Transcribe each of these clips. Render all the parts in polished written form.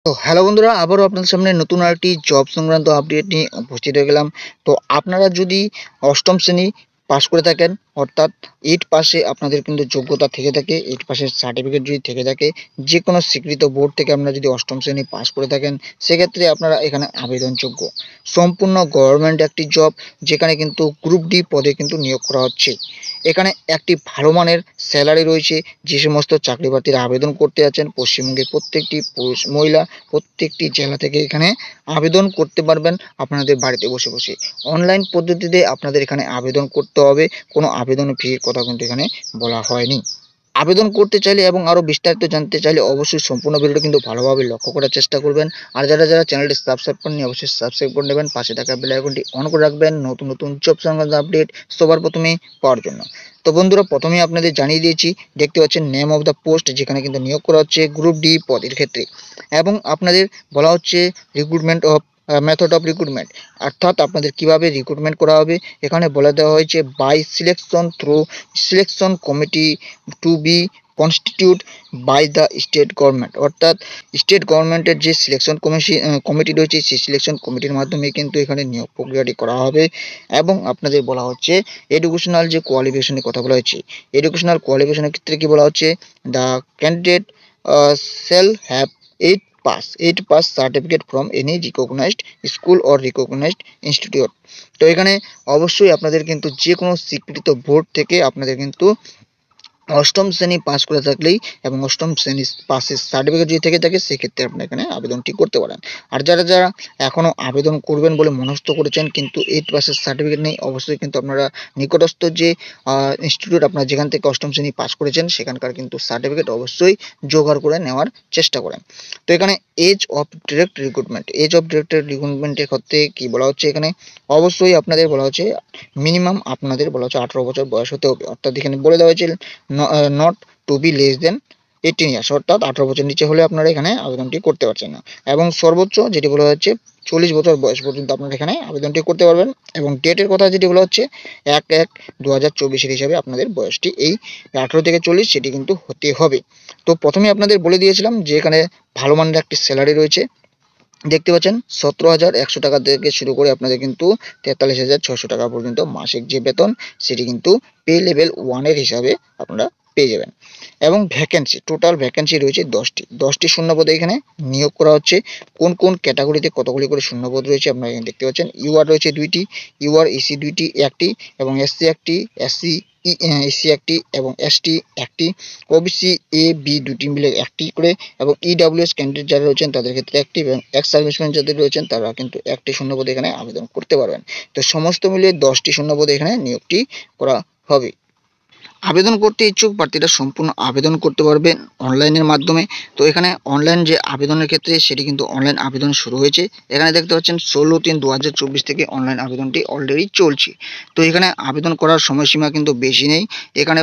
তো হ্যালো বন্ধুরা, আবারও আপনাদের সামনে নতুন আরেকটি জব সংক্রান্ত আপডেট নিয়ে উপস্থিত হয়ে গেলাম। তো আপনারা যদি অষ্টম শ্রেণী পাস করে থাকেন, অর্থাৎ 8 পাসে আপনাদের কিন্তু যোগ্যতা থেকে থাকে, 8 পাসের সার্টিফিকেট যদি থেকে থাকে, যে কোনো স্বীকৃত বোর্ড থেকে আপনারা যদি অষ্টম শ্রেণী পাস করে থাকেন, সেক্ষেত্রে আপনারা এখানে আবেদনযোগ্য। সম্পূর্ণ গভর্নমেন্ট একটি জব, যেখানে কিন্তু গ্রুপ ডি পদে কিন্তু নিয়োগ করা হচ্ছে। এখানে একটি ভালো মানের স্যালারি রয়েছে। যে সমস্ত চাকরি প্রার্থীরা আবেদন করতে যাচ্ছেন, পশ্চিমবঙ্গের প্রত্যেকটি পুরুষ মহিলা প্রত্যেকটি জেলা থেকে এখানে আবেদন করতে পারবেন আপনাদের বাড়িতে বসে বসে। অনলাইন পদ্ধতিতে আপনাদের এখানে আবেদন করতে হবে, কোনো আবেদন ফির কথা কিন্তু এখানে বলা হয়নি। আবেদন করতে চাইলে এবং আরও বিস্তারিত জানতে চাইলে অবশ্যই সম্পূর্ণ ভিডিওটা কিন্তু ভালোভাবে লক্ষ্য করার চেষ্টা করবেন। আর যারা চ্যানেলটি সাবস্ক্রাইব করেননি, অবশ্যই সাবস্ক্রাইব করে নেবেন, পাশে থাকা বেল আইকনটি অন করে রাখবেন নতুন নতুন জব সংক্রান্ত আপডেট সবার প্রথমেই পাওয়ার জন্য। তো বন্ধুরা, প্রথমেই আপনাদের জানিয়ে দিয়েছি, দেখতে পাচ্ছেন নেম অফ দ্য পোস্ট, যেখানে কিন্তু নিয়োগ করা হচ্ছে গ্রুপ ডি পদের ক্ষেত্রে। এবং আপনাদের বলা হচ্ছে recruitment of method of recruitment, অর্থাৎ আপনাদের কিভাবে রিক্রুটমেন্ট করা হবে। এখানে বলে দেওয়া হয়েছে by selection through selection committee to be constitute by the state government, অর্থাৎ স্টেট গভর্নমেন্টের যে সিলেকশন কমিটি রয়েছে, সেই সিলেকশন কমিটির মাধ্যমে কিন্তু এখানে নিয়োগ প্রক্রিয়াটি করা হবে। এবং আপনাদের বলা হচ্ছে এডুকেশনাল যে কোয়ালিফিকেশনের কথা বলা হয়েছে, এডুকেশনাল কোয়ালিফিকেশনের ক্ষেত্রে কি বলা হচ্ছে, the candidate shall have 8 pass certificate from any recognized school or recognized institute। তো এখানে অবশ্যই আপনাদের কিন্তু যে কোনো স্বীকৃত বোর্ড থেকে আপনাদের কিন্তু অষ্টম শ্রেণী পাস করে থাকলেই এবং অষ্টম শ্রেণী পাসের সার্টিফিকেট যদি থেকে থাকে, সেক্ষেত্রে আপনি এখানে আবেদনটি করতে পারেন। আর যারা এখনও আবেদন করবেন বলে মনস্থ করেছেন কিন্তু 8 পাসের সার্টিফিকেট নেই, অবশ্যই কিন্তু আপনারা নিকটস্থ যে ইনস্টিটিউট আপনারা যেখান থেকে অষ্টম শ্রেণী পাস করেছেন, সেখানকার কিন্তু সার্টিফিকেট অবশ্যই জোগাড় করে নেওয়ার চেষ্টা করেন। তো এখানে এজ অফ ডিরেক্ট রিক্রুটমেন্টের ক্ষেত্রে কী বলা হচ্ছে, এখানে অবশ্যই আপনাদের বলা হচ্ছে মিনিমাম আপনাদের বলা হচ্ছে 18 বছর বয়স হতে হবে। অর্থাৎ এখানে বলে দেওয়া হয়েছে not to be less than 18 years, অর্থাৎ 18 বছর নিচে হলে আপনারা এখানে আবেদনটি করতে পারছেন না। এবং সর্বোচ্চ যেটি বলা হচ্ছে 40 বছর বয়স পর্যন্ত আপনারা এখানে আবেদনটি করতে পারবেন। এবং ডেটের কথা যেটি বলা হচ্ছে 1/1/2024 হিসাবে আপনাদের বয়সটি এই 18 থেকে 40 সেটি কিন্তু হতে হবে। তো প্রথমে আপনাদের বলে দিয়েছিলাম যে এখানে ভালো মানের একটি স্যালারি রয়েছে। দেখতে পাচ্ছেন 17,100 টাকা থেকে শুরু করে আপনাদের কিন্তু 43,600 টাকা পর্যন্ত মাসিক যে বেতন, সেটি কিন্তু পে লেভেল 1 এর হিসাবে আপনারা পেয়ে যাবেন। এবং টোটাল ভ্যাকেন্সি রয়েছে 10টি শূন্যপদে এখানে নিয়োগ করা হচ্ছে। কোন কোন ক্যাটাগরিতে কতগুলি করে শূন্যপদ রয়েছে আপনারা এখানে দেখতে পাচ্ছেন। ইউআর রয়েছে 2টি, ইউআর এসি 2টি, একটি, এবং এসসি একটি, এসসি একটি, এবং এসটি একটি, ওবিসি এ বি দুটি মিলে একটি করে, এবং ইডাব্লিউএস ক্যান্ডিডেট যারা রয়েছেন তাদের ক্ষেত্রে একটি, এবং এক্স সার্ভিসম্যান যাদের রয়েছেন তারা কিন্তু একটি শূন্যপদে এখানে আবেদন করতে পারবেন। তো সমস্ত মিলিয়ে 10টি শূন্যপদে এখানে নিয়োগটি করা হবে। আবেদন করতে ইচ্ছুক প্রার্থীরা সম্পূর্ণ আবেদন করতে পারবেন অনলাইনের মাধ্যমে। তো এখানে অনলাইন যে আবেদনের ক্ষেত্রে সেটি কিন্তু অনলাইন আবেদন শুরু হয়েছে। এখানে দেখতে পাচ্ছেন 16/3/2024 থেকে অনলাইন আবেদনটি অলরেডি চলছে। তো এখানে আবেদন করার সময়সীমা কিন্তু বেশি নেই। এখানে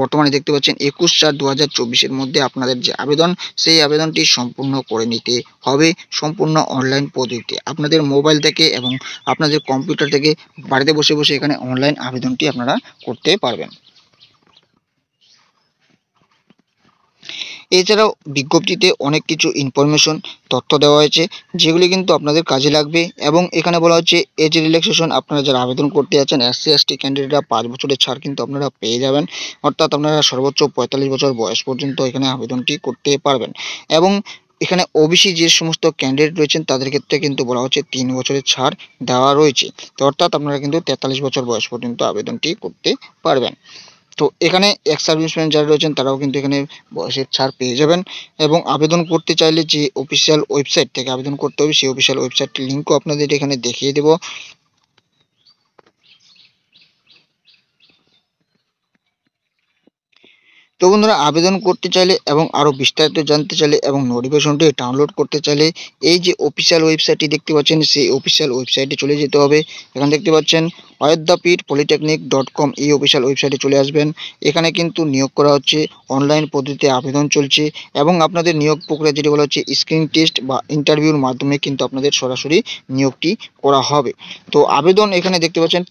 বর্তমানে দেখতে পাচ্ছেন 21/4/2024 মধ্যে আপনাদের যে আবেদন, সেই আবেদনটি সম্পূর্ণ করে নিতে হবে সম্পূর্ণ অনলাইন পদ্ধতিতে। আপনাদের মোবাইল থেকে এবং আপনাদের কম্পিউটার থেকে বাড়িতে বসে বসে এখানে অনলাইন আবেদনটি আপনারা করতে পারবেন। এছাড়াও বিজ্ঞপ্তিতে অনেক কিছু ইনফরমেশন তথ্য দেওয়া হয়েছে, যেগুলি কিন্তু আপনাদের কাজে লাগবে। এবং এখানে বলা হচ্ছে এজ রিল্যাক্সেশন, আপনারা যারা আবেদন করতে যাচ্ছেন এসসি এসটি ক্যান্ডিডেটরা 5 বছরের ছাড় কিন্তু আপনারা পেয়ে যাবেন। অর্থাৎ আপনারা সর্বোচ্চ 45 বছর বয়স পর্যন্ত এখানে আবেদনটি করতে পারবেন। এবং এখানে ওবিসি যে সমস্ত ক্যান্ডিডেট রয়েছেন তাদের ক্ষেত্রে কিন্তু বলা হচ্ছে 3 বছরের ছাড় দেওয়া রয়েছে। তো অর্থাৎ আপনারা কিন্তু 43 বছর বয়স পর্যন্ত আবেদনটি করতে পারবেন। তো এখানে এক্স সার্ভিসম্যান যারা রয়েছেন তারাও কিন্তু এখানে বয়সের ছাড় পেয়ে যাবেন। এবং আবেদন করতে চাইলে যে অফিসিয়াল ওয়েবসাইট থেকে আবেদন করতে হবে, সেই অফিসিয়াল ওয়েবসাইটটির লিঙ্কও আপনাদের এখানে দেখিয়ে দেবো। তো বন্ধুরা, আবেদন করতে চাইলে এবং আরও বিস্তারিত জানতে চাইলে এবং নোটিফিকেশনটি ডাউনলোড করতে চাইলে এই যে অফিসিয়াল ওয়েবসাইটটি দেখতে পাচ্ছেন, সেই অফিসিয়াল ওয়েবসাইটে চলে যেতে হবে। এখানে দেখতে পাচ্ছেন ayodhyapeethpolytechnic.com, এই অফিসিয়াল ওয়েবসাইটে চলে আসবেন। এখানে কিন্তু নিয়োগ করা হচ্ছে, অনলাইন পদ্ধতিতে আবেদন চলছে। এবং আপনাদের নিয়োগ প্রক্রিয়া যেটি বলা হচ্ছে স্ক্রিন টেস্ট বা ইন্টারভিউর মাধ্যমে কিন্তু আপনাদের সরাসরি নিয়োগটি করা হবে। তো আবেদন এখানে দেখতে পাচ্ছেন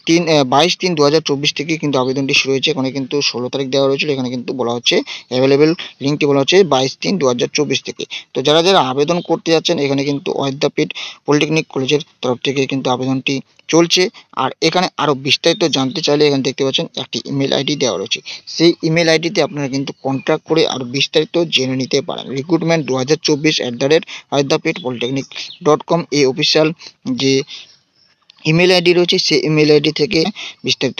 22/3/2024 থেকে কিন্তু আবেদনটি শুরু হয়েছে। এখানে কিন্তু 16 তারিখ দেওয়া রয়েছিল, এখানে কিন্তু বলা হচ্ছে অ্যাভেলেবেল লিঙ্কটি বলা হচ্ছে 22/3/2024 থেকে। তো যারা যারা আবেদন করতে যাচ্ছেন এখানে কিন্তু অদ্যাপীঠ পলিটেকনিক কলেজের তরফ থেকে কিন্তু আবেদনটি চলছে। আর এখানে আরও বিস্তারিত জানতে চাইলে এখানে দেখতে পাচ্ছেন একটি ইমেল আইডি দেওয়া রয়েছে, সেই ইমেল আইডিতে আপনারা কিন্তু কন্ট্যাক্ট করে আরও বিস্তারিত জেনে নিতে পারেন। recruitment2024@অদ্যাপীঠ পলিটেকনিক.com এই অফিসিয়াল যে ইমেল আইডি রয়েছে সেই ইমেল আইডি থেকে বিস্তারিত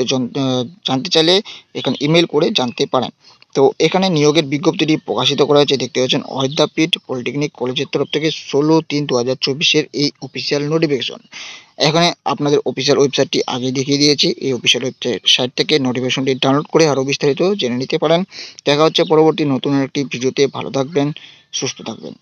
জানতে চাইলে এখানে ইমেল করে জানতে পারেন। তো এখানে নিয়োগের বিজ্ঞপ্তিটি প্রকাশিত করা হয়েছে, দেখতে পাচ্ছেন অদ্যাপীঠ পলিটেকনিক কলেজের তরফ থেকে 16/3/2024 এই অফিসিয়াল নোটিফিকেশন। এখানে আপনাদের অফিসিয়াল ওয়েবসাইটটি আগে দেখিয়ে দিয়েছি, এই অফিসিয়াল ওয়েবসাইট থেকে নোটিফিকেশনটি ডাউনলোড করে আরও বিস্তারিত জেনে নিতে পারেন। দেখা হচ্ছে পরবর্তী নতুন একটি ভিডিওতে। ভালো থাকবেন, সুস্থ থাকবেন।